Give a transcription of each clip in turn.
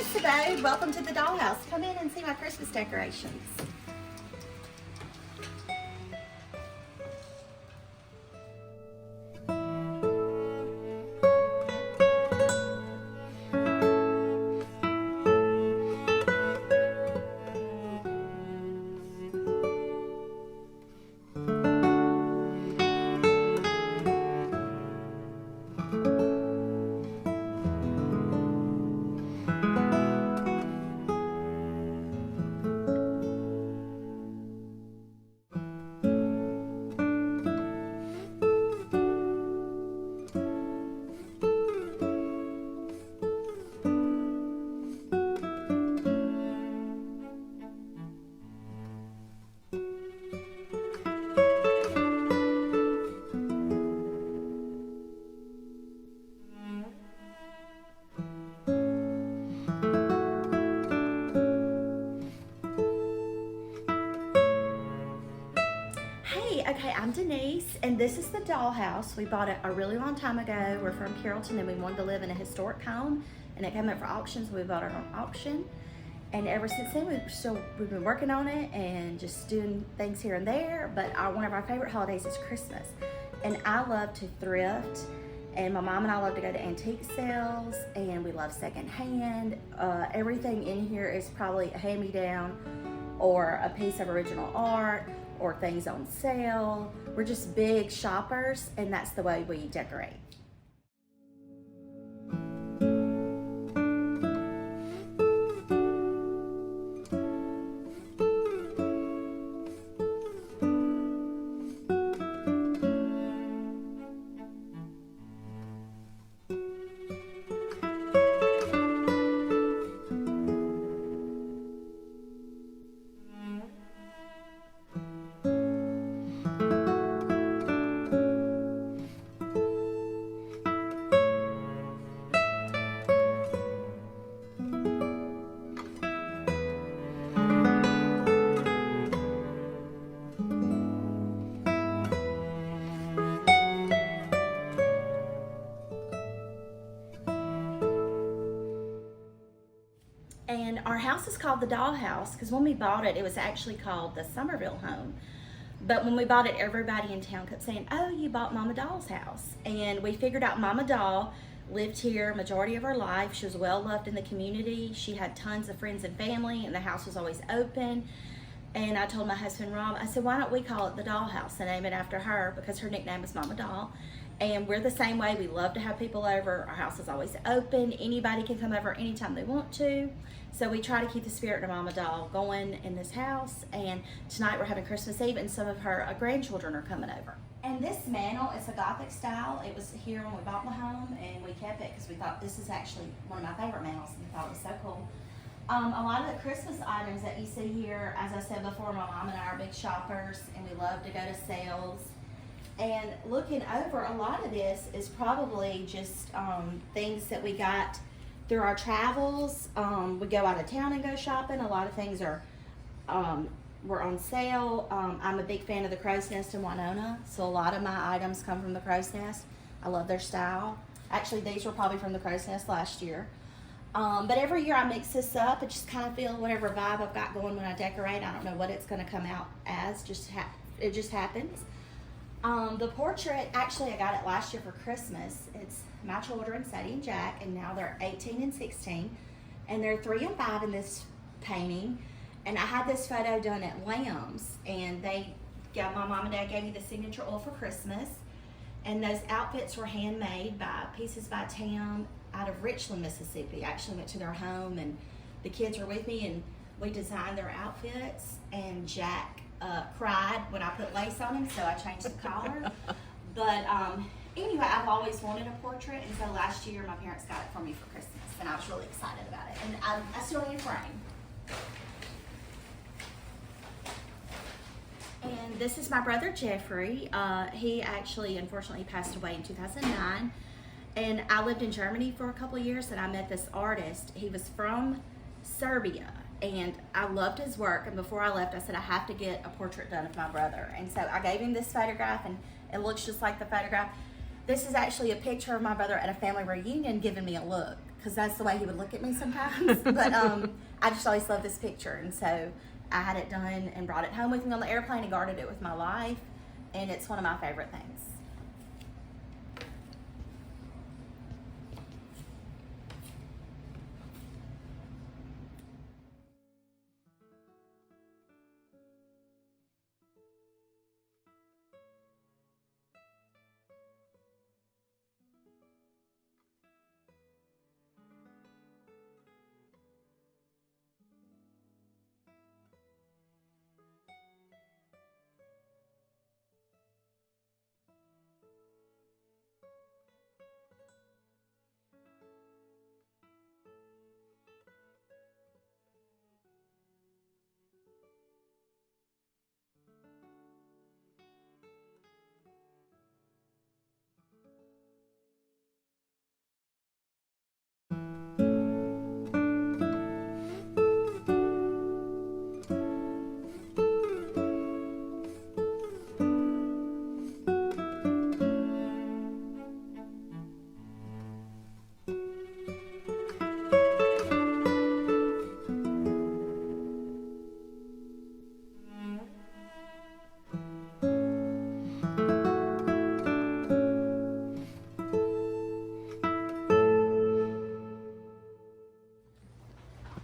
Miss Abode. Welcome to the dollhouse. Come in and see my Christmas decorations. Okay, I'm Denise, and this is the dollhouse. We bought it a really long time ago. We're from Carrollton, and we wanted to live in a historic home, and it came up for auction, so we bought it on auction. And ever since then, we've been working on it and just doing things here and there. But one of our favorite holidays is Christmas, and I love to thrift. And my mom and I love to go to antique sales, and we love secondhand. Everything in here is probably a hand-me-down or a piece of original art, or things on sale. We're just big shoppers, and that's the way we decorate. And our house is called the dollhouse because when we bought it, it was actually called the Somerville home. But when we bought it, everybody in town kept saying, "Oh, you bought Mama Doll's house." And we figured out Mama Doll lived here majority of her life. She was well loved in the community. She had tons of friends and family, and the house was always open. And I told my husband, Rob, I said, why don't we call it the dollhouse and name it after her, because her nickname is Mama Doll. And we're the same way. We love to have people over. Our house is always open. Anybody can come over anytime they want to. So we try to keep the spirit of Mama Doll going in this house. And tonight we're having Christmas Eve, and some of her grandchildren are coming over. And this mantle is a Gothic style. It was here when we bought the home, and we kept it because we thought this is actually one of my favorite mantles, and we thought it was so cool. A lot of the Christmas items that you see here, as I said before, my mom and I are big shoppers, and we love to go to sales. And looking over, a lot of this is probably just things that we got through our travels. We go out of town and go shopping. A lot of things are were on sale. I'm a big fan of the Crow's Nest in Winona, so a lot of my items come from the Crow's Nest. I love their style. Actually, these were probably from the Crow's Nest last year. But every year I mix this up. I just kind of feel whatever vibe I've got going when I decorate. I don't know what it's going to come out as. It just happens. The portrait, actually I got it last year for Christmas. It's my children, Sadie and Jack, and now they're 18 and 16. And they're 3 and 5 in this painting. And I had this photo done at Lamb's, and my mom and dad gave me the signature oil for Christmas. And those outfits were handmade by Pieces by Tam out of Richland, Mississippi. I actually went to their home, and the kids were with me, and we designed their outfits. And Jack cried when I put lace on him, so I changed the collar. But anyway, I've always wanted a portrait, and so last year my parents got it for me for Christmas, and I was really excited about it. And I still need a frame. And this is my brother Jeffrey. He actually unfortunately passed away in 2009. And I lived in Germany for a couple of years, and I met this artist. He was from Serbia, and I loved his work. And before I left, I said, I have to get a portrait done of my brother. And so I gave him this photograph, and it looks just like the photograph. This is actually a picture of my brother at a family reunion giving me a look, because that's the way he would look at me sometimes. But I just always loved this picture, and so I had it done and brought it home with me on the airplane and guarded it with my life, and it's one of my favorite things.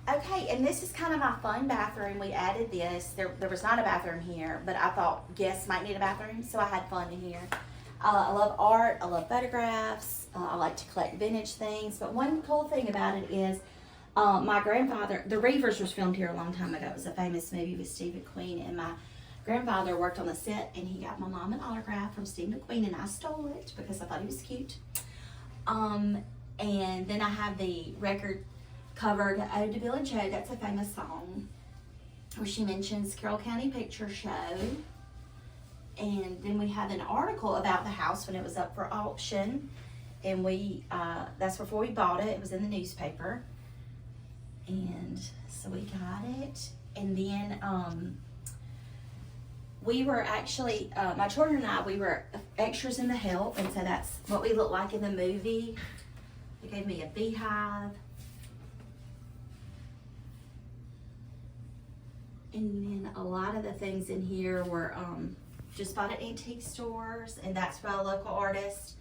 Okay, and this is kind of my fun bathroom. We added this. There was not a bathroom here, but I thought guests might need a bathroom, so I had fun in here. I love art. I love photographs. I like to collect vintage things. But one cool thing about it is my grandfather, The Reavers was filmed here a long time ago. It was a famous movie with Steve McQueen, and my grandfather worked on the set, and he got my mom an autograph from Steve McQueen, and I stole it because I thought he was cute. And then I have the record covered Ode to Bill and Joe. That's a famous song where she mentions Carroll County Picture Show. And then we have an article about the house when it was up for auction, and we that's before we bought it. It was in the newspaper, and so we got it. And then we were actually my children and I, we were extras in The Help, and so that's what we looked like in the movie. They gave me a beehive. And then a lot of the things in here were just bought at antique stores, and that's by a local artist.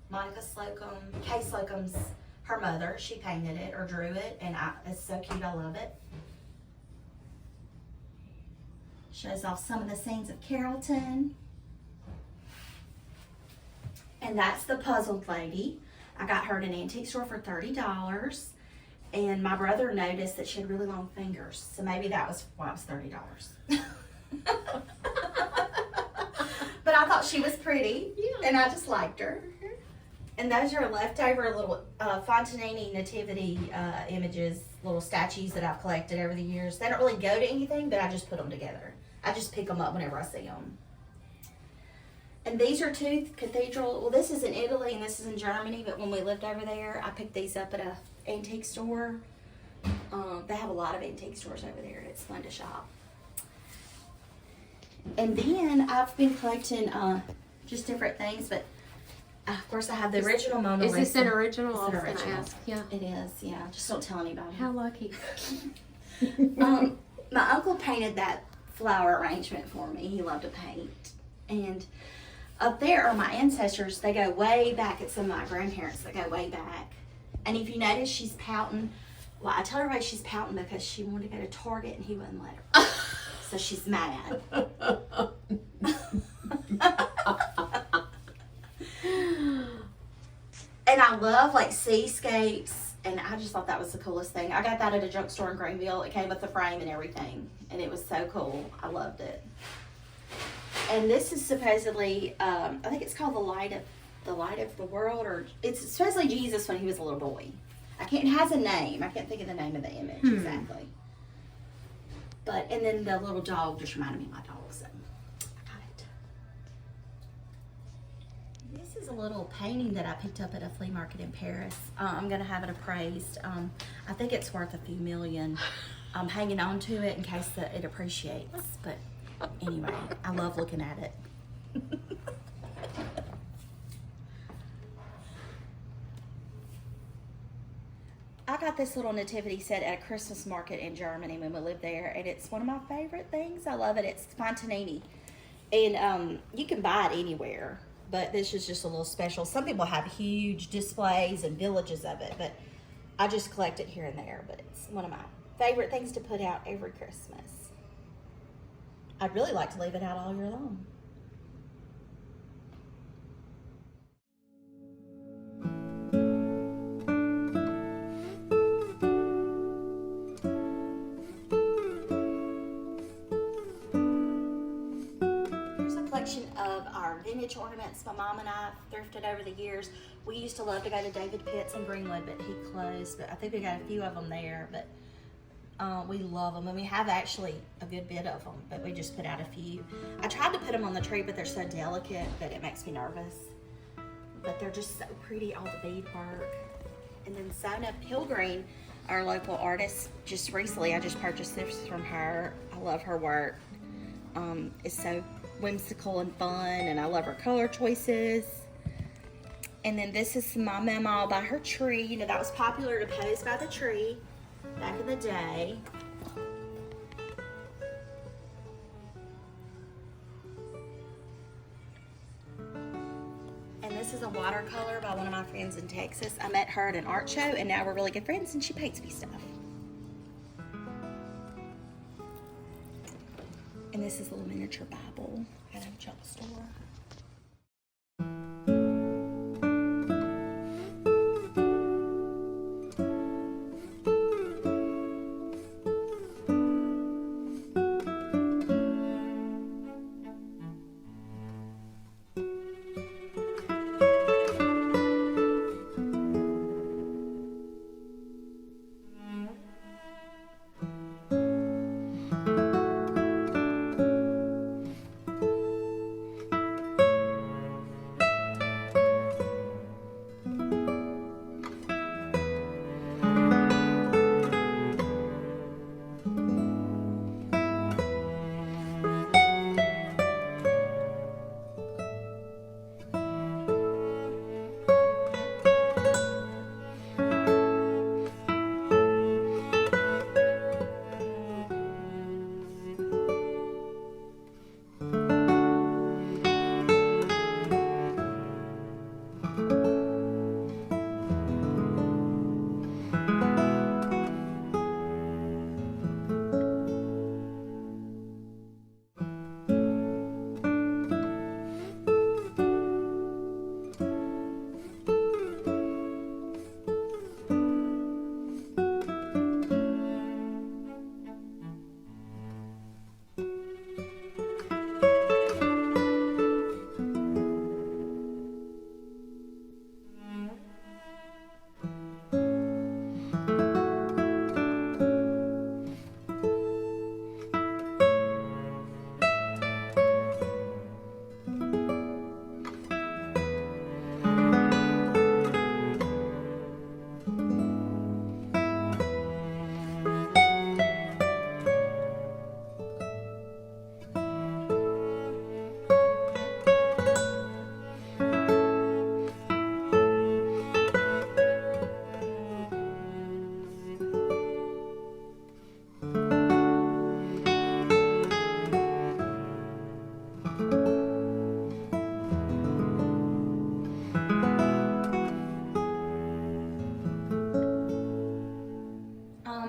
Monica Slocum, Kay Slocum's, her mother, she painted it or drew it, and it's so cute, I love it. Shows off some of the scenes of Carrollton. And that's the puzzled lady. I got her at an antique store for $30. And my brother noticed that she had really long fingers, so maybe that was why it was $30. But I thought she was pretty, and I just liked her. And those are leftover little Fontanini nativity images, little statues that I've collected over the years. They don't really go to anything, but I just put them together. I just pick them up whenever I see them. And these are two cathedral, well, this is in Italy and this is in Germany, but when we lived over there, I picked these up at a antique store. They have a lot of antique stores over there. It's fun to shop. And then I've been collecting just different things, but of course I have the original Mona Lisa. Is this an original? It's an original. Ask. Yeah. It is, yeah. Just don't tell anybody. How lucky. My uncle painted that flower arrangement for me. He loved to paint. And up there are my ancestors. They go way back. It's some of my grandparents that go way back. And if you notice, she's pouting. Well, I tell everybody she's pouting because she wanted to go to Target and he wouldn't let her. So she's mad. And I love like seascapes, and I just thought that was the coolest thing. I got that at a drugstore in Greenville. It came with the frame and everything, and it was so cool. I loved it. And this is supposedly, I think it's called the light of the world, or it's supposedly Jesus when he was a little boy. It has a name. I can't think of the name of the image exactly. But, and then the little dog just reminded me of my dog, so I got it. This is a little painting that I picked up at a flea market in Paris. I'm going to have it appraised. I think it's worth a few million. I'm hanging on to it in case it appreciates. But anyway, I love looking at it. I got this little nativity set at a Christmas market in Germany when we lived there, and it's one of my favorite things. I love it. It's Fontanini, and you can buy it anywhere, but this is just a little special. Some people have huge displays and villages of it, but I just collect it here and there. But it's one of my favorite things to put out every Christmas. I'd really like to leave it out all year long. Of our vintage ornaments my mom and I thrifted over the years. We used to love to go to David Pitt's in Greenwood, but he closed. But I think we got a few of them there, but we love them, and we have actually a good bit of them, but we just put out a few. I tried to put them on the tree, but they're so delicate that it makes me nervous. But they're just so pretty, all the beadwork. And then Sona Pilgreen, our local artist, just recently I just purchased this from her. I love her work. It's so whimsical and fun, and I love her color choices. And then this is my mama by her tree. You know, that was popular to pose by the tree back in the day. And this is a watercolor by one of my friends in Texas. I met her at an art show, and now we're really good friends, and she paints me stuff. And this is a little miniature Bible at a junk store.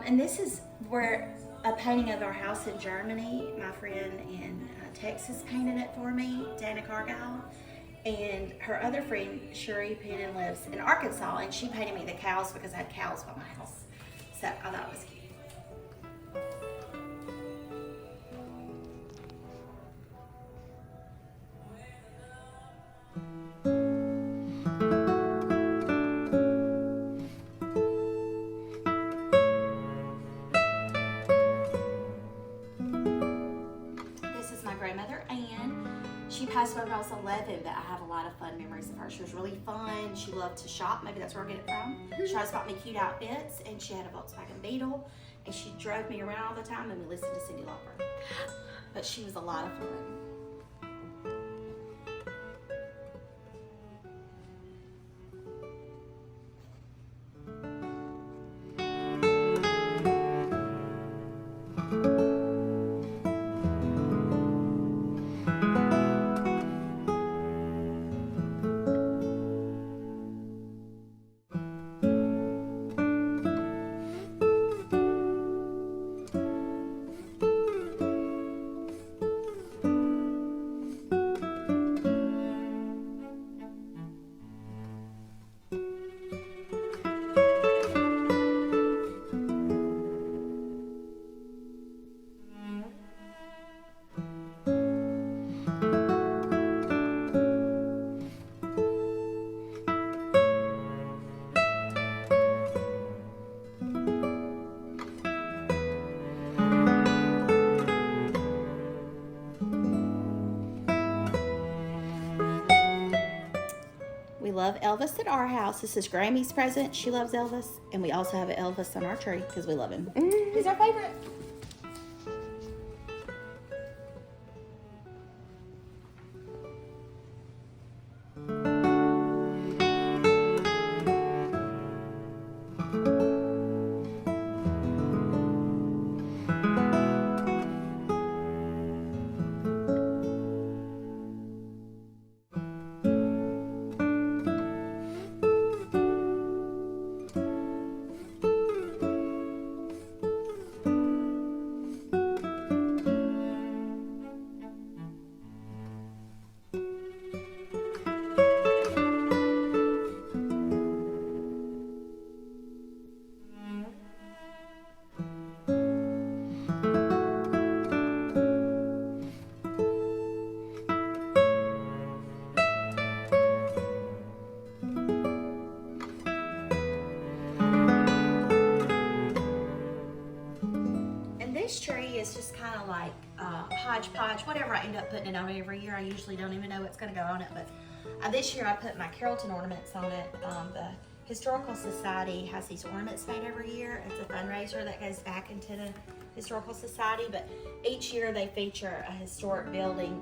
And this is where a painting of our house in Germany, my friend in Texas painted it for me, Dana Cargyle. And her other friend, Sherry Penn, lives in Arkansas, and she painted me the cows because I had cows by my house. So I thought it was cute. She passed away when I was 11, but I have a lot of fun memories of her. She was really fun. She loved to shop. Maybe that's where I get it from. She always bought me cute outfits, and she had a Volkswagen Beetle, and she drove me around all the time, and we listened to Cyndi Lauper. But she was a lot of fun. love Elvis at our house. This is Grammy's present. She loves Elvis. And we also have an Elvis on our tree because we love him. He's our favorite. This tree is just kind of like hodgepodge, whatever I end up putting it on every year. I usually don't even know what's going to go on it, but this year I put my Carrollton ornaments on it. The Historical Society has these ornaments made every year. It's a fundraiser that goes back into the Historical Society, but each year they feature a historic building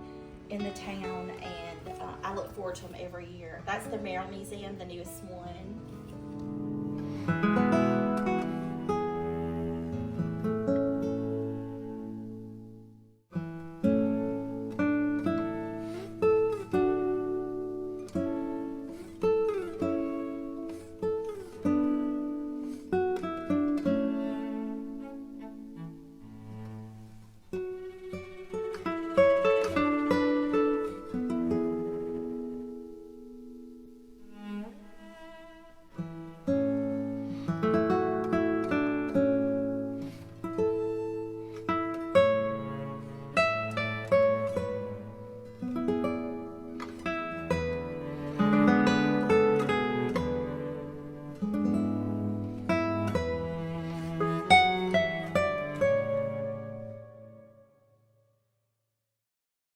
in the town, and I look forward to them every year. That's the Merrill Museum, the newest one.